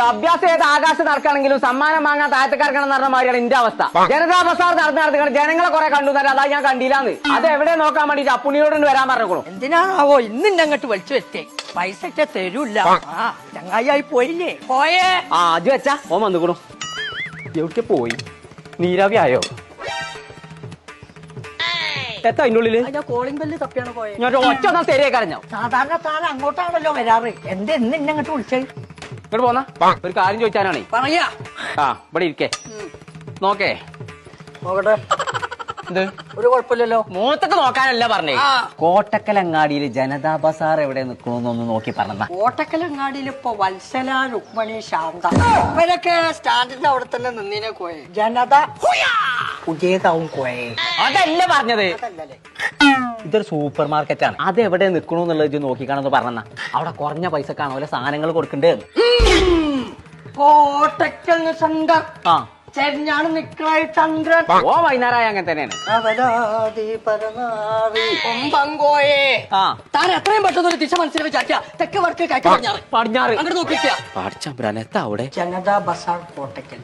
അഭ്യാസം ഏത് ആകാശത്ത് നടക്കുകയാണെങ്കിലും സമ്മാനം വാങ്ങാൻ താഴത്തേക്കിറക്കണം എന്ന് പറഞ്ഞ മാതിരിയാണ് എന്റെ അവസ്ഥ. ജനതാ ബസാർ നടന്നിട്ട് ജനങ്ങളെ കുറെ കണ്ടു തരാം, അതാ ഞാൻ കണ്ടില്ലാന്ന്. അത് എവിടെ നോക്കാൻ വേണ്ടിട്ട് അപ്പുണ്ണിയോട് വരാൻ പറഞ്ഞോളൂ. എന്തിനാണാവോ ഇന്ന് അങ്ങോട്ട് വലിച്ചു വെച്ചേ? പൈസ തരൂല്ല. ചങ്ങായി പോയില്ലേ? പോയേ. അത് വെച്ചാ ഓൻ വന്നുകൂടും. എവിടെ പോയി? നീരാവി ആയോ? എത്താ അതിന്റെ ഉള്ളില്? കോളിംഗ് ബെല്ല് തപ്പിയാണ് പോയത്. ഞാൻ ഒറ്റ ഒന്നാ ശരിയായി കരഞ്ഞോ? സാധാരണ താൻ അങ്ങോട്ടാണല്ലോ വരാറ്. ഇന്ന് അങ്ങോട്ട് വിളിച്ചേ? ഇങ്ങോട്ട് പോന്നാ ഒരു കാര്യം ചോദിച്ചാനാണേ. പറയാ. ഇവിടെ ഇരിക്കേ നോക്കേ. നോക്കട്ടെ. ഇത് ഒരു കുഴപ്പമില്ലല്ലോ. മൂത്തൊക്കെ നോക്കാനല്ല പറഞ്ഞേ. കോട്ടക്കലങ്ങാടിയില് ജനതാ ബസാർ എവിടെ നിൽക്കണമെന്നൊന്ന് നോക്കി പറഞ്ഞ. കോട്ടക്കലങ്ങാടിയിൽ ഇപ്പൊ വത്സല, രുക്മണി, ശാന്ത ഇവരൊക്കെ സ്റ്റാൻഡിന്റെ അവിടെ തന്നെ നിന്നിനെ കോയെ. ജനത പുതിയതാവും കോയെ. അതല്ല പറഞ്ഞത്. ഇതൊരു സൂപ്പർ മാർക്കറ്റ് ആണ്. അത് എവിടെ നിൽക്കണമെന്നുള്ളത് നോക്കിക്കാണെന്ന് പറഞ്ഞ. അവിടെ കുറഞ്ഞ പൈസക്കാണ് ഓരോ സാധനങ്ങൾ കൊടുക്കണ്ടേ. കോട്ടക്കൽ സെന്റർ. ചെരിഞ്ഞാണ് നിക്കളായി ചന്ദ്രൻ. ഓ വൈകുന്നേരമായ അങ്ങനെ തന്നെയാണ്. താൻ എത്രയും പെട്ടെന്ന് ഒരു ദിശ മനസ്സിൽ വിചാരിക്കുക. തെക്ക് വടക്ക് കിഴക്ക് പടിഞ്ഞാറ് അങ്ങോട്ട് നോക്കിക്കുക. അവിടെ ജനതാ ബസാർ കോട്ടക്കൽ.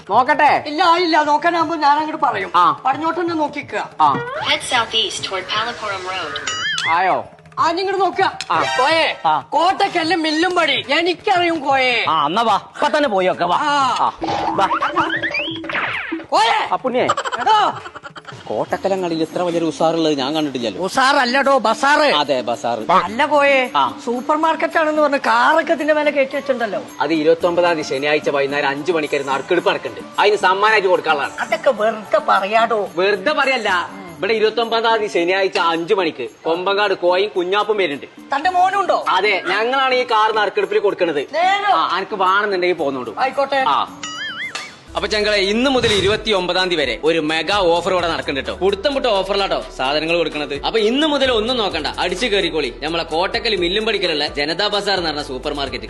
നോക്കട്ടെ. ഇല്ല നോക്കാനാകുമ്പോ ഞാൻ അങ്ങോട്ട് പറയും. പടിഞ്ഞോട്ട് തന്നെ നോക്കിക്കുക. ആയോ? ഇങ്ങോട്ട് നോക്കുക. കോയെ കോട്ടക്കല്ല് മില്ലും പടി എനിക്കറിയും കോയെ. എന്നാ വാ ഇപ്പൊ തന്നെ പോയി ഒക്കെ. അപ്പുണ്ണിയെ കോട്ടക്കലങ്ങളിൽ ഇത്ര വലിയൊരു ഉസാറുള്ളത് ഞാൻ കണ്ടിട്ടില്ലല്ലോ. ഉസാറല്ലടോ ബസാറ്. അതെ ബസാർ അല്ല കോയെ. സൂപ്പർ മാർക്കറ്റ് ആണെന്ന് പറഞ്ഞ് കാറൊക്കെ ഇതിന്റെ മേലെ കയറ്റി വെച്ചിട്ടുണ്ടല്ലോ. അത് 29-ാം തീയതി ശനിയാഴ്ച വൈകുന്നേരം 5 മണിക്കായിരുന്നു നറുക്കെടുപ്പ് നടക്കുന്നുണ്ട്. അതിന് സമ്മാനമായിട്ട് കൊടുക്കാനുള്ളതാണ്. അതൊക്കെ വെറുതെ പറയാടോ. വെറുതെ പറയല്ല. ഇവിടെ 29-ാം തീയതി ശനിയാഴ്ച 5 മണിക്ക് കൊമ്പങ്കാട് കോയും കുഞ്ഞാപ്പും വരുന്നുണ്ട്. തന്റെ മോനുണ്ടോ? അതെ ഞങ്ങളാണ് ഈ കാർ നറുക്കെടുപ്പിൽ കൊടുക്കുന്നത്. എനിക്ക് വേണമെന്നുണ്ടെങ്കിൽ പോന്നോണ്ടു. ആയിക്കോട്ടെ. അപ്പൊ ഞങ്ങളെ ഇന്ന് മുതൽ 29-ാം തീയതി വരെ ഒരു മെഗാ ഓഫർ ഇവിടെ നടക്കുന്നുണ്ട് കേട്ടോ. പുടുത്തം പുട്ട ഓഫറിലാട്ടോ സാധനങ്ങൾ കൊടുക്കുന്നത്. അപ്പൊ ഇന്ന് മുതൽ ഒന്നും നോക്കണ്ട, അടിച്ചു കയറിക്കോളി നമ്മളെ കോട്ടക്കൽ മില്ലും പടിക്കലുള്ള ജനതാ ബസാർ എന്ന് പറഞ്ഞ സൂപ്പർ മാർക്കറ്റ്.